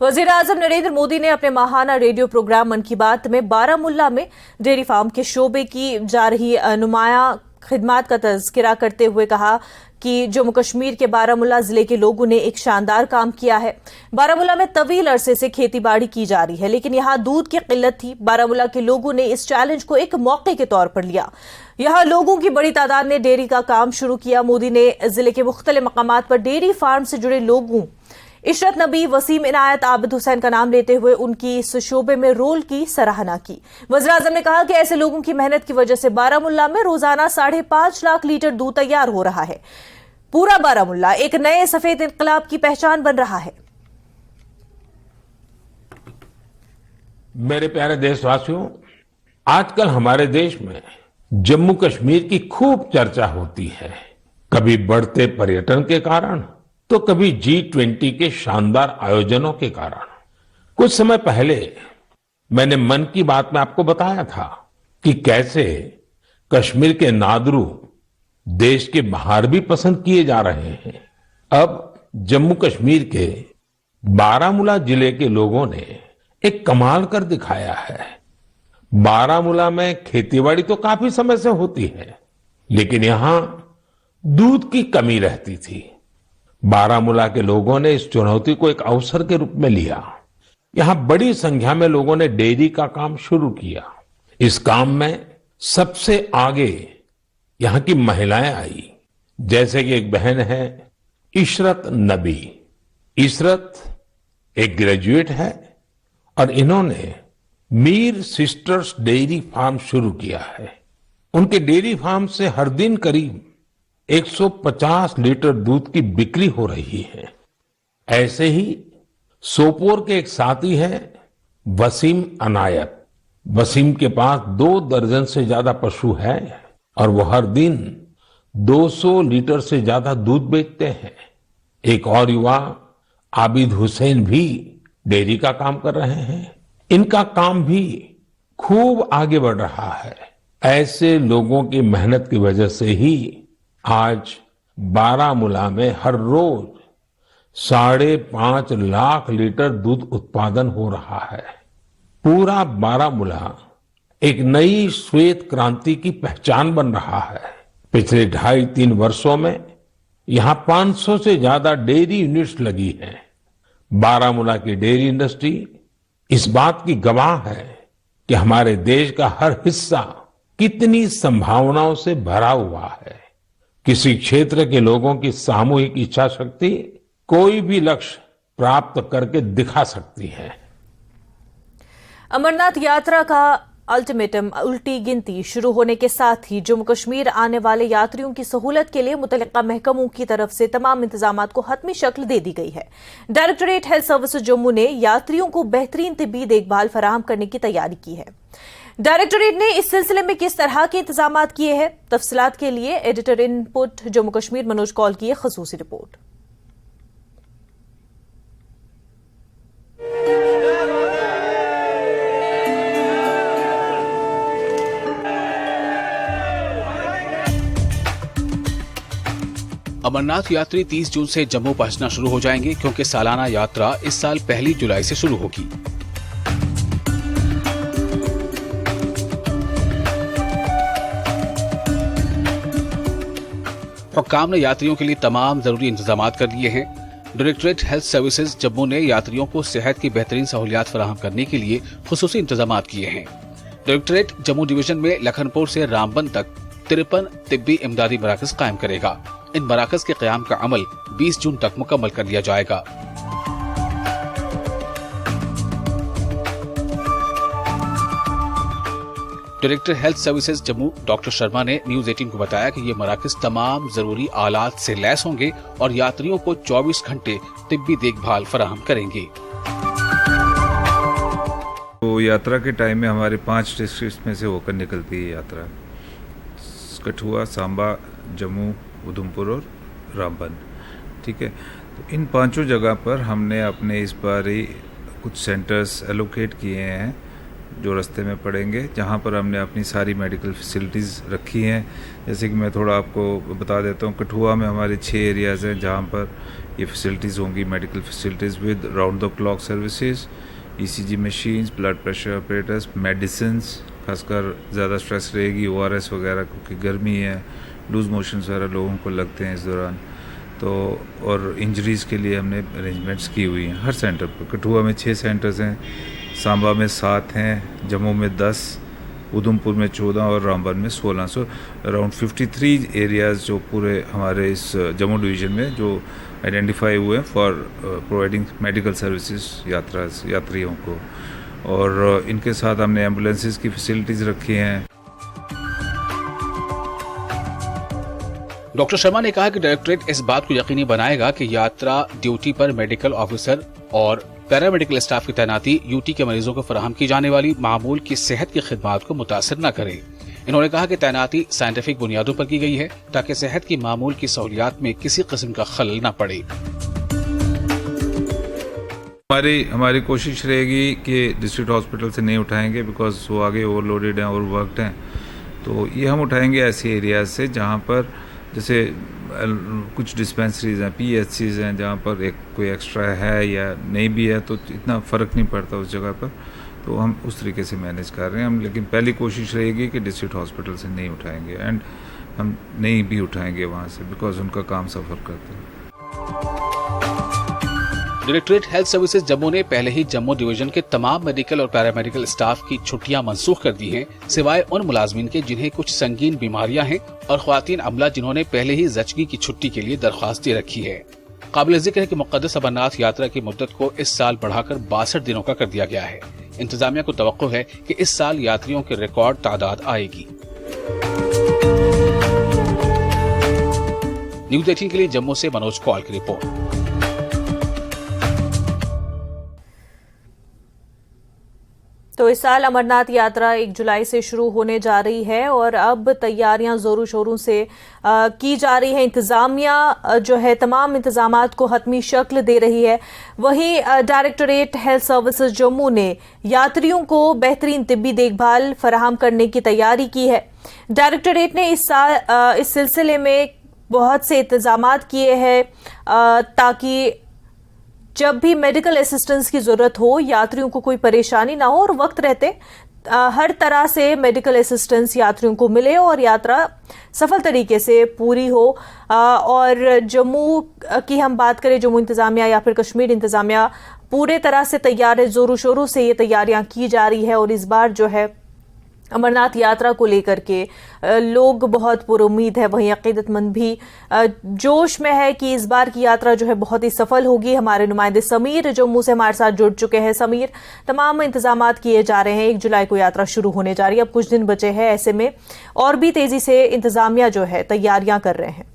वज़ीर-ए-आज़म नरेंद्र मोदी ने अपने माहाना रेडियो प्रोग्राम मन की बात में बारामुल्ला में डेयरी फार्म के शोबे की जा रही नुमाया खिदमात का तज़किरा करते हुए कहा कि जम्मू कश्मीर के बारामुल्ला जिले के लोगों ने एक शानदार काम किया है। बारामुल्ला में तवील अरसे से खेतीबाड़ी की जा रही है, लेकिन यहाँ दूध की किल्लत थी। बारामुल्ला के लोगों ने इस चैलेंज को एक मौके के तौर पर लिया। यहाँ लोगों की बड़ी तादाद ने डेयरी का काम शुरू किया। मोदी ने जिले के मुख्तलिफ मकामात पर डेयरी फार्म से जुड़े लोगों इशरत नबी, वसीम इनायत, आबिद हुसैन का नाम लेते हुए उनकी इस शोबे में रोल की सराहना की। वज़ीर-ए-आज़म ने कहा कि ऐसे लोगों की मेहनत की वजह से बारामुल्ला में रोजाना 5.5 लाख लीटर दूध तैयार हो रहा है। पूरा बारामुल्ला एक नए सफेद इनकलाब की पहचान बन रहा है। मेरे प्यारे देशवासियों, आजकल हमारे देश में जम्मू कश्मीर की खूब चर्चा होती है, कभी बढ़ते पर्यटन के कारण तो कभी G20 के शानदार आयोजनों के कारण। कुछ समय पहले मैंने मन की बात में आपको बताया था कि कैसे कश्मीर के नादरू देश के बाहर भी पसंद किए जा रहे हैं। अब जम्मू कश्मीर के बारामुल्ला जिले के लोगों ने एक कमाल कर दिखाया है। बारामुल्ला में खेतीबाड़ी तो काफी समय से होती है, लेकिन यहां दूध की कमी रहती थी। बारामुल्ला के लोगों ने इस चुनौती को एक अवसर के रूप में लिया। यहां बड़ी संख्या में लोगों ने डेयरी का काम शुरू किया। इस काम में सबसे आगे यहां की महिलाएं आई, जैसे कि एक बहन है इशरत नबी। इशरत एक ग्रेजुएट है और इन्होंने मीर सिस्टर्स डेयरी फार्म शुरू किया है। उनके डेयरी फार्म से हर दिन करीब 150 लीटर दूध की बिक्री हो रही है। ऐसे ही सोपोर के एक साथी हैं वसीम अनायत। वसीम के पास 2 दर्जन से ज्यादा पशु हैं और वो हर दिन 200 लीटर से ज्यादा दूध बेचते हैं। एक और युवा आबिद हुसैन भी डेयरी का काम कर रहे हैं। इनका काम भी खूब आगे बढ़ रहा है। ऐसे लोगों की मेहनत की वजह से ही आज बारामुल्ला में हर रोज 5.5 लाख लीटर दूध उत्पादन हो रहा है। पूरा बारामुल्ला एक नई श्वेत क्रांति की पहचान बन रहा है। पिछले 2.5-3 वर्षों में यहां 500 से ज्यादा डेयरी यूनिट्स लगी हैं। बारामुल्ला की डेयरी इंडस्ट्री इस बात की गवाह है कि हमारे देश का हर हिस्सा कितनी संभावनाओं से भरा हुआ है। किसी क्षेत्र के लोगों की सामूहिक इच्छा शक्ति कोई भी लक्ष्य प्राप्त करके दिखा सकती है। अमरनाथ यात्रा का अल्टीमेटम उल्टी गिनती शुरू होने के साथ ही जम्मू कश्मीर आने वाले यात्रियों की सहूलत के लिए मुतल्लिका महकमों की तरफ से तमाम इंतजामात को हतमी शक्ल दे दी गई है। डायरेक्टोरेट हेल्थ सर्विसेज जम्मू ने यात्रियों को बेहतरीन तिब्बी देखभाल फराहम करने की तैयारी की है। डायरेक्टोरेट ने इस सिलसिले में किस तरह के इंतजामात किए हैं, तफसीलात के लिए एडिटर इनपुट जम्मू कश्मीर मनोज कौल की खसूसी रिपोर्ट। अमरनाथ यात्री 30 जून से जम्मू पहुंचना शुरू हो जाएंगे, क्योंकि सालाना यात्रा इस साल 1 जुलाई से शुरू होगी। हुक्काम ने यात्रियों के लिए तमाम जरूरी इंतजामात कर दिए हैं। डायरेक्टोरेट हेल्थ सर्विसेज जम्मू ने यात्रियों को सेहत की बेहतरीन सहूलियात फराहम करने के लिए खुसूसी इंतजामात किए हैं। डायरेक्टोरेट जम्मू डिवीजन में लखनपुर से रामबन तक 53 तिब्बी इमदादी मराकज कायम करेगा। इन मराकज के क़याम का अमल 20 जून तक मुकम्मल कर लिया जाएगा। Director health services Jammu doctor Sharma ने न्यूज 18 को बताया कि ये मराकज तमाम जरूरी आलात से लैस होंगे और यात्रियों को 24 घंटे तिब्बी देखभाल फराहम करेंगे। तो यात्रा के टाइम में हमारे 5 डिस्ट्रिक्ट में से होकर निकलती है यात्रा। कठुआ, सांबा, जम्मू, उधमपुर और रामबन। ठीक है, तो इन 5 जगह पर हमने अपने इस बार ही कुछ सेंटर्स एलोकेट किए हैं जो रास्ते में पड़ेंगे, जहां पर हमने अपनी सारी मेडिकल फैसिलिटीज़ रखी हैं। जैसे कि मैं थोड़ा आपको बता देता हूं, कठुआ में हमारे 6 एरियाज़ हैं जहां पर ये फैसिलिटीज़ होंगी, medical facilities with round the clock services, ECG machines, blood pressure operators, medicines, खासकर ज़्यादा स्ट्रेस रहेगी, ORS वगैरह, क्योंकि गर्मी है, लूज मोशंस वगैरह लोगों को लगते हैं इस दौरान, तो और इंजरीज़ के लिए हमने अरेंजमेंट्स की हुई हैं हर सेंटर पर। कठुआ में 6 सेंटर्स हैं, सांबा में 7 हैं, जम्मू में 10, उधमपुर में 14 और रामबन में 16। सो अराउंड 53 एरियाज़ जो पूरे हमारे इस जम्मू डिवीज़न में जो आइडेंटिफाई हुए हैं फॉर प्रोवाइडिंग मेडिकल सर्विसेज यात्रियों को, और इनके साथ हमने एम्बुलेंसेस की फैसिलिटीज़ रखी हैं। डॉक्टर शर्मा ने कहा कि डायरेक्टरेट इस बात को यकीनी बनाएगा कि यात्रा ड्यूटी पर मेडिकल ऑफिसर और पैरामेडिकल स्टाफ की तैनाती यूटी के मरीजों को फराहम की जाने वाली मामूल की सेहत की खिदमात को मुतासिर न करे। इन्होंने कहा कि तैनाती साइंटिफिक बुनियादों पर की गई है ताकि सेहत की मामूल की सहूलियात में किसी किस्म का खलल न पड़े। हमारी कोशिश रहेगी कि डिस्ट्रिक्ट हॉस्पिटल से नहीं उठाएंगे, बिकॉज वो आगे ओवरलोडेड हैं, ओवरवर्कड हैं। तो ये हम उठाएंगे ऐसे एरियाज से जहाँ पर जैसे कुछ डिस्पेंसरीज हैं, PHCs हैं, जहाँ पर कोई एक्स्ट्रा है या नहीं भी है तो इतना फ़र्क नहीं पड़ता उस जगह पर, तो हम उस तरीके से मैनेज कर रहे हैं हम। लेकिन पहली कोशिश रहेगी कि डिस्ट्रिक्ट हॉस्पिटल से नहीं उठाएंगे, एंड हम नहीं भी उठाएंगे वहाँ से, बिकॉज उनका काम सफ़र करते हैं। डायरेक्टरेट हेल्थ सर्विसेज जम्मू ने पहले ही जम्मू डिवीजन के तमाम मेडिकल और पैरामेडिकल स्टाफ की छुट्टियां मनसूख कर दी हैं, सिवाय उन मुलाजमीन के जिन्हें कुछ संगीन बीमारियां हैं और ख्वातीन अमला जिन्होंने पहले ही जचगी की छुट्टी के लिए दरख्वास्त दे रखी है। काबिल जिक्र है कि मुक़द्दस अमरनाथ यात्रा की मुद्दत को इस साल बढ़ाकर 62 दिनों का कर दिया गया है। इंतजामिया को तवक्को है कि इस साल यात्रियों की रिकॉर्ड तादाद आएगी। न्यूज़ 18 के लिए जम्मू से मनोज कौल की रिपोर्ट। तो इस साल अमरनाथ यात्रा 1 जुलाई से शुरू होने जा रही है और अब तैयारियां जोरों शोरों से की जा रही है। इंतजामिया जो है तमाम इंतजामात को हतमी शक्ल दे रही है। वहीं डायरेक्टरेट हेल्थ सर्विसेज जम्मू ने यात्रियों को बेहतरीन तिब्बी देखभाल फराहम करने की तैयारी की है। डायरेक्टरेट ने इस सिलसिले में बहुत से इंतजामात किए हैं ताकि जब भी मेडिकल असिस्टेंस की जरूरत हो यात्रियों को कोई परेशानी ना हो और वक्त रहते हर तरह से मेडिकल असिस्टेंस यात्रियों को मिले और यात्रा सफल तरीके से पूरी हो। और जम्मू की हम बात करें, जम्मू इंतजामिया या फिर कश्मीर इंतजामिया पूरे तरह से तैयार है, जोरों शोरों से ये तैयारियां की जा रही है और इस बार जो है अमरनाथ यात्रा को लेकर के लोग बहुत पुरुम्मीद है। वहीं अकीदतमंद भी जोश में है कि इस बार की यात्रा जो है बहुत ही सफल होगी। हमारे नुमाइंदे समीर जम्मू से हमारे साथ जुड़ चुके हैं। समीर, तमाम इंतजामात किए जा रहे हैं, 1 जुलाई को यात्रा शुरू होने जा रही है, अब कुछ दिन बचे हैं, ऐसे में और भी तेजी से इंतजामिया जो है तैयारियां कर रहे हैं।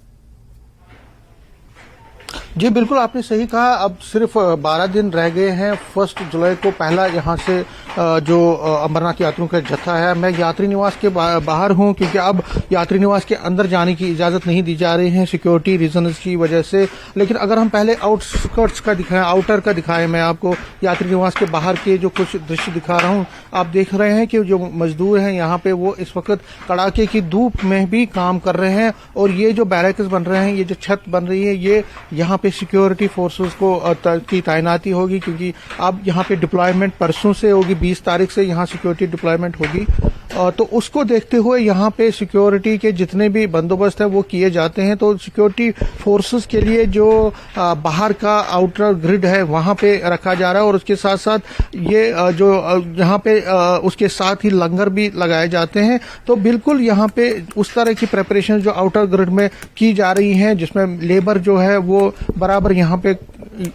जी बिल्कुल, आपने सही कहा। अब सिर्फ 12 दिन रह गए हैं 1 जुलाई को पहला यहाँ से जो अमरनाथ यात्रियों का जत्था है। मैं यात्री निवास के बाहर हूँ क्योंकि अब यात्री निवास के अंदर जाने की इजाज़त नहीं दी जा रही है सिक्योरिटी रीजंस की वजह से। लेकिन अगर हम पहले आउटस्कर्ट्स का दिखाएं, आउटर का दिखाएं, मैं आपको यात्री निवास के बाहर के जो कुछ दृश्य दिखा रहा हूँ। आप देख रहे हैं कि जो मजदूर हैं यहाँ पे वो इस वक्त कड़ाके की धूप में भी काम कर रहे हैं और ये जो बैरक्स बन रहे हैं, ये जो छत बन रही है, ये यहाँ पे सिक्योरिटी फोर्सेस की तैनाती होगी क्योंकि अब यहाँ पे डिप्लॉयमेंट परसों से होगी, 20 तारीख से यहाँ सिक्योरिटी डिप्लॉयमेंट होगी। तो उसको देखते हुए यहाँ पे सिक्योरिटी के जितने भी बंदोबस्त है वो किए जाते हैं। तो सिक्योरिटी फोर्सेस के लिए जो बाहर का आउटर ग्रिड है वहाँ पे रखा जा रहा है और उसके साथ साथ ये जो यहाँ पे उसके साथ ही लंगर भी लगाए जाते हैं। तो बिल्कुल यहाँ पे उस तरह की प्रेपरेशन जो आउटर ग्रिड में की जा रही हैं, जिसमें लेबर जो है वो बराबर यहाँ पे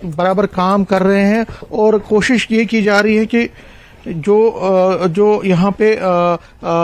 बराबर काम कर रहे हैं और कोशिश ये की जा रही है कि जो यहाँ पे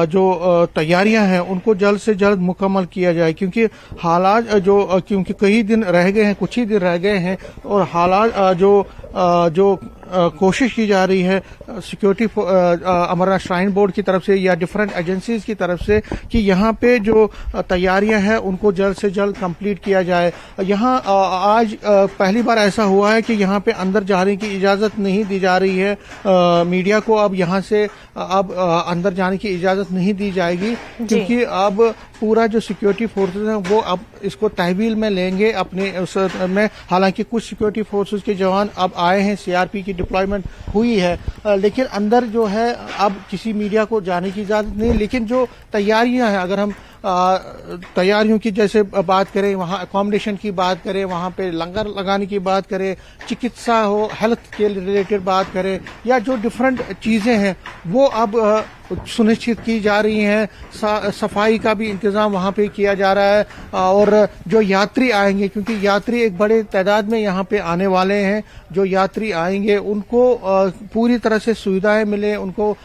जो तैयारियां हैं उनको जल्द से जल्द मुकम्मल किया जाए क्योंकि हालात क्योंकि कई दिन रह गए हैं, कुछ ही दिन रह गए हैं और हालात जो कोशिश की जा रही है सिक्योरिटी अमरनाथ श्राइन बोर्ड की तरफ से या डिफरेंट एजेंसीज की तरफ से कि यहाँ पे जो तैयारियां हैं उनको जल्द से जल्द कंप्लीट किया जाए। यहाँ आज पहली बार ऐसा हुआ है कि यहाँ पे अंदर जाने की इजाज़त नहीं दी जा रही है। मीडिया को अब यहाँ से अब अंदर जाने की इजाज़त नहीं दी जाएगी क्योंकि अब पूरा जो सिक्योरिटी फोर्सेस हैं वो अब इसको तहवील में लेंगे अपने उस में। हालांकि कुछ सिक्योरिटी फोर्सेस के जवान अब आए हैं, सीआरपी की डिप्लॉयमेंट हुई है, लेकिन अंदर जो है अब किसी मीडिया को जाने की इजाजत नहीं। लेकिन जो तैयारियां हैं, अगर हम तैयारियों की जैसे बात करें, वहाँ अकोमोडेशन की बात करें, वहाँ पे लंगर लगाने की बात करें, चिकित्सा हो, हेल्थ के रिलेटेड बात करें, या जो डिफरेंट चीजें हैं वो अब सुनिश्चित की जा रही हैं। सफाई का भी इंतजाम वहाँ पे किया जा रहा है। और जो यात्री आएंगे, क्योंकि यात्री एक बड़े तादाद में यहाँ पे आने वाले हैं, जो यात्री आएंगे उनको पूरी तरह से सुविधाएं मिले, उनको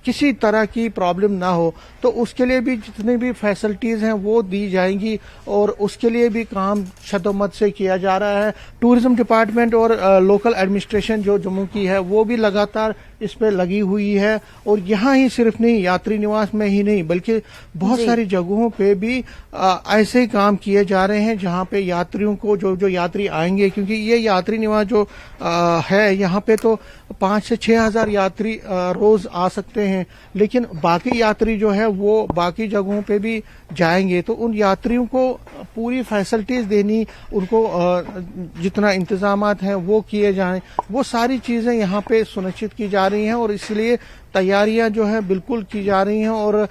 किसी तरह की प्रॉब्लम ना हो, तो उसके लिए भी जितने भी फैसिलिटीज हैं वो दी जाएंगी और उसके लिए भी काम शदोमत से किया जा रहा है। टूरिज्म डिपार्टमेंट और लोकल एडमिनिस्ट्रेशन जो जम्मू की है वो भी लगातार इस पे लगी हुई है। और यहाँ ही सिर्फ नहीं, यात्री निवास में ही नहीं, बल्कि बहुत सारी जगहों पे भी ऐसे काम किए जा रहे हैं जहाँ पे यात्रियों को, जो यात्री आएंगे, क्योंकि ये यात्री निवास जो है यहाँ पे तो 5 से 6 हजार यात्री रोज आ सकते हैं, लेकिन बाकी यात्री जो है वो बाकी जगहों पे भी जाएंगे, तो उन यात्रियों को पूरी फैसिलिटीज देनी, उनको जितना इंतजामात हैं वो किए जाएं, वो सारी चीजें यहाँ पे सुनिश्चित की जा रही हैं। और इसलिए तैयारियां जो है बिल्कुल की जा रही हैं और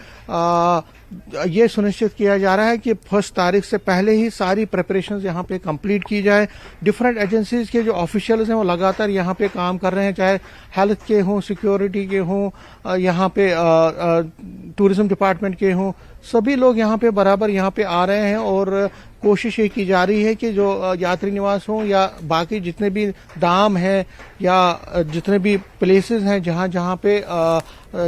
ये सुनिश्चित किया जा रहा है कि 1 तारीख से पहले ही सारी प्रिपरेशंस यहाँ पे कंप्लीट की जाए। डिफरेंट एजेंसीज के जो ऑफिशियल्स हैं वो लगातार यहाँ पे काम कर रहे हैं, चाहे हेल्थ के हों, सिक्योरिटी के हों, यहाँ पे टूरिज्म डिपार्टमेंट के हों, सभी लोग यहाँ पे बराबर यहाँ पे आ रहे हैं। और कोशिश ये की जा रही है कि जो यात्री निवास हों या बाकी जितने भी धाम हैं या जितने भी प्लेसेस हैं जहाँ जहाँ पे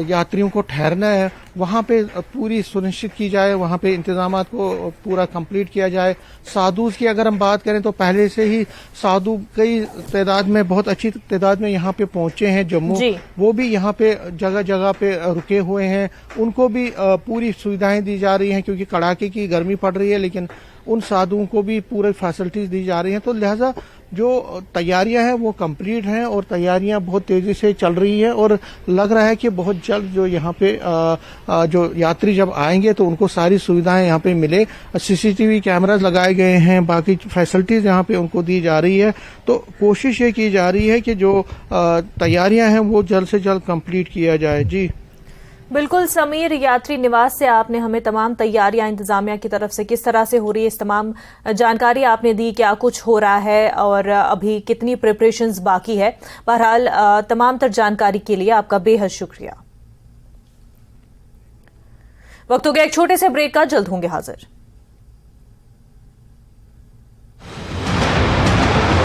यात्रियों को ठहरना है, वहाँ पे पूरी सुनिश्चित की जाए, वहाँ पे इंतजामात को पूरा कंप्लीट किया जाए। साधुज की अगर हम बात करें तो पहले से ही साधु कई तादाद में, बहुत अच्छी तादाद में यहाँ पे पहुंचे हैं जम्मू, वो भी यहाँ पे जगह जगह पे रुके हुए हैं, उनको भी पूरी सुविधाएं दी जा रही हैं, क्योंकि कड़ाके की गर्मी पड़ रही है, लेकिन उन साधुओं को भी पूरे फैसिलिटीज दी जा रही हैं। तो लिहाजा जो तैयारियां हैं वो कंप्लीट हैं और तैयारियां बहुत तेजी से चल रही है और लग रहा है कि बहुत जल्द जो यहाँ पे जो यात्री जब आएंगे तो उनको सारी सुविधाएं यहाँ पे मिले। सीसीटीवी कैमरास लगाए गए हैं, बाकी फैसिलिटीज यहाँ पे उनको दी जा रही है। तो कोशिश ये की जा रही है कि जो तैयारियां हैं वो जल्द से जल्द कंप्लीट किया जाए। जी बिल्कुल समीर, यात्री निवास से आपने हमें तमाम तैयारियां इंतजामिया की तरफ से किस तरह से हो रही है, इस तमाम जानकारी आपने दी, क्या कुछ हो रहा है और अभी कितनी प्रिपरेशंस बाकी है। बहरहाल तमाम तर जानकारी के लिए आपका बेहद शुक्रिया। वक्त हो गया एक छोटे से ब्रेक का, जल्द होंगे हाजिर।